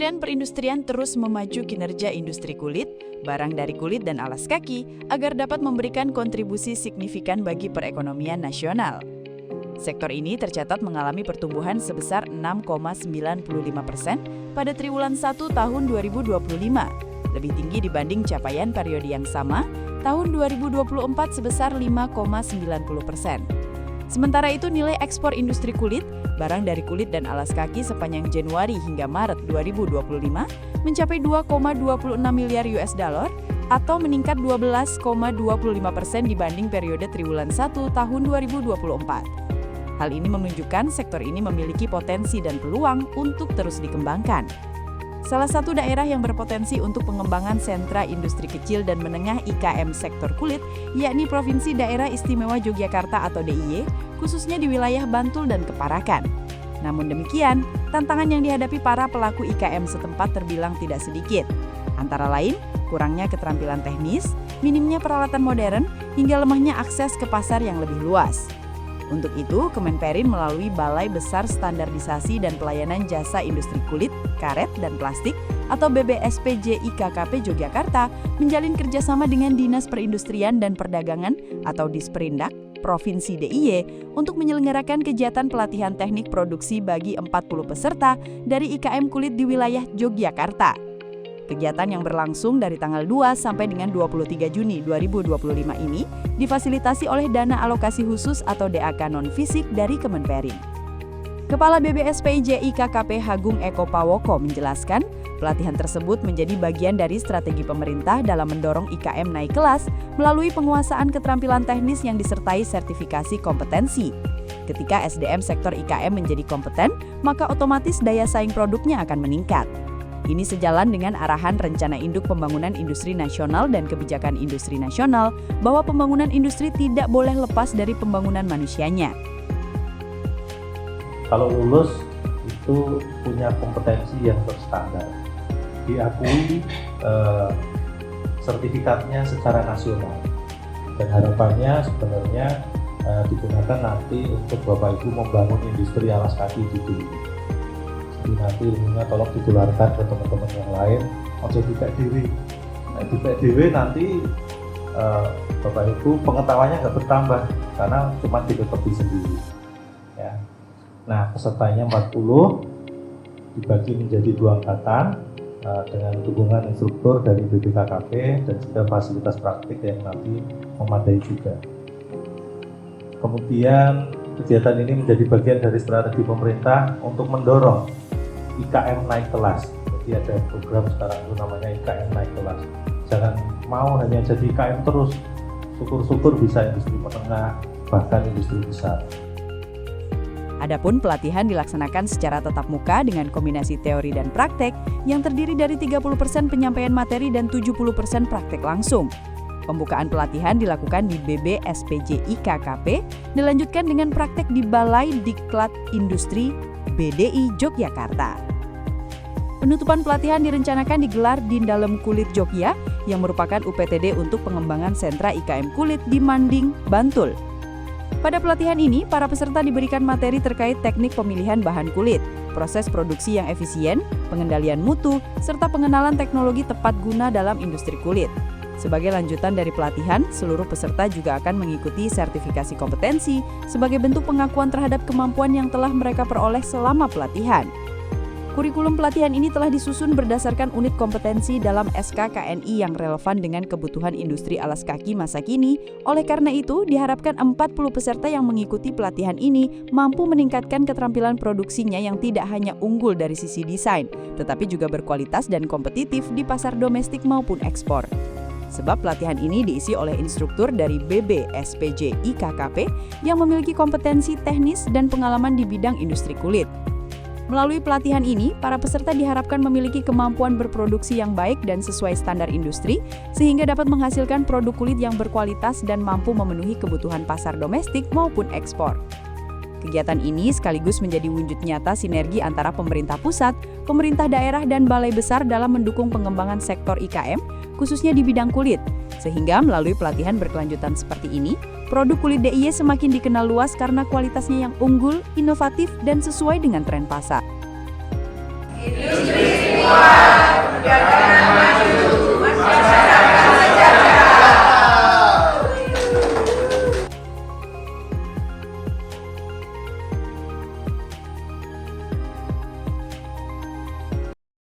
Kementerian Perindustrian terus memacu kinerja industri kulit, barang dari kulit dan alas kaki agar dapat memberikan kontribusi signifikan bagi perekonomian nasional. Sektor ini tercatat mengalami pertumbuhan sebesar 6,95% pada triwulan 1 tahun 2025, lebih tinggi dibanding capaian periode yang sama tahun 2024 sebesar 5,90%. Sementara itu nilai ekspor industri kulit, barang dari kulit dan alas kaki sepanjang Januari hingga Maret 2025 mencapai 2,26 miliar US dollar atau meningkat 12,25% dibanding periode triwulan 1 tahun 2024. Hal ini menunjukkan sektor ini memiliki potensi dan peluang untuk terus dikembangkan. Salah satu daerah yang berpotensi untuk pengembangan sentra industri kecil dan menengah IKM sektor kulit, yakni Provinsi Daerah Istimewa Yogyakarta atau DIY, khususnya di wilayah Bantul dan Keparakan. Namun demikian, tantangan yang dihadapi para pelaku IKM setempat terbilang tidak sedikit. Antara lain, kurangnya keterampilan teknis, minimnya peralatan modern, hingga lemahnya akses ke pasar yang lebih luas. Untuk itu, Kemenperin melalui Balai Besar Standarisasi dan Pelayanan Jasa Industri Kulit, Karet, dan Plastik atau BBSPJ IKKP Yogyakarta menjalin kerjasama dengan Dinas Perindustrian dan Perdagangan atau Disperindak, Provinsi DIY untuk menyelenggarakan kegiatan pelatihan teknik produksi bagi 40 peserta dari IKM kulit di wilayah Yogyakarta. Kegiatan yang berlangsung dari tanggal 2 sampai dengan 23 Juni 2025 ini difasilitasi oleh Dana Alokasi Khusus atau DAK non-fisik dari Kemenperin. Kepala BBSPJ IKKP Hagung Eko Pawoko menjelaskan, pelatihan tersebut menjadi bagian dari strategi pemerintah dalam mendorong IKM naik kelas melalui penguasaan keterampilan teknis yang disertai sertifikasi kompetensi. Ketika SDM sektor IKM menjadi kompeten, maka otomatis daya saing produknya akan meningkat. Ini sejalan dengan arahan Rencana Induk Pembangunan Industri Nasional dan Kebijakan Industri Nasional bahwa pembangunan industri tidak boleh lepas dari pembangunan manusianya. Kalau lulus itu punya kompetensi yang berstandar, diakui sertifikatnya secara nasional, dan harapannya sebenarnya digunakan nanti untuk Bapak Ibu membangun industri alas kaki di dulu. Jadi nanti ilmunya tolong ditularkan ke teman-teman yang lain, ojo dipek dewe. Nah, dipek dewe nanti Bapak Ibu pengetahuannya nggak bertambah karena cuma dipeketi sendiri. Ya. Nah, pesertanya 40 dibagi menjadi 2 angkatan dengan dukungan instruktur dari BPKKP dan juga fasilitas praktik yang nanti memadai juga. Kemudian kegiatan ini menjadi bagian dari strategi pemerintah untuk mendorong IKM naik kelas. Jadi ada program sekarang itu namanya IKM naik kelas. Jangan mau hanya jadi IKM terus, syukur-syukur bisa industri menengah, bahkan industri besar. Adapun pelatihan dilaksanakan secara tatap muka dengan kombinasi teori dan praktek yang terdiri dari 30% penyampaian materi dan 70% praktek langsung. Pembukaan pelatihan dilakukan di BBSPJ IKKP, dilanjutkan dengan praktek di Balai Diklat Industri BDI Yogyakarta. Penutupan pelatihan direncanakan digelar di Dalem Kulit Jogja yang merupakan UPTD untuk pengembangan sentra IKM kulit di Manding, Bantul. Pada pelatihan ini, para peserta diberikan materi terkait teknik pemilihan bahan kulit, proses produksi yang efisien, pengendalian mutu, serta pengenalan teknologi tepat guna dalam industri kulit. Sebagai lanjutan dari pelatihan, seluruh peserta juga akan mengikuti sertifikasi kompetensi sebagai bentuk pengakuan terhadap kemampuan yang telah mereka peroleh selama pelatihan. Kurikulum pelatihan ini telah disusun berdasarkan unit kompetensi dalam SKKNI yang relevan dengan kebutuhan industri alas kaki masa kini. Oleh karena itu, diharapkan 40 peserta yang mengikuti pelatihan ini mampu meningkatkan keterampilan produksinya yang tidak hanya unggul dari sisi desain, tetapi juga berkualitas dan kompetitif di pasar domestik maupun ekspor. Sebab pelatihan ini diisi oleh instruktur dari BBSPJ IKKP yang memiliki kompetensi teknis dan pengalaman di bidang industri kulit. Melalui pelatihan ini, para peserta diharapkan memiliki kemampuan berproduksi yang baik dan sesuai standar industri, sehingga dapat menghasilkan produk kulit yang berkualitas dan mampu memenuhi kebutuhan pasar domestik maupun ekspor. Kegiatan ini sekaligus menjadi wujud nyata sinergi antara pemerintah pusat, pemerintah daerah, dan balai besar dalam mendukung pengembangan sektor IKM, khususnya di bidang kulit. Sehingga melalui pelatihan berkelanjutan seperti ini, produk kulit DIY semakin dikenal luas karena kualitasnya yang unggul, inovatif, dan sesuai dengan tren pasar. Industri Ya, jangan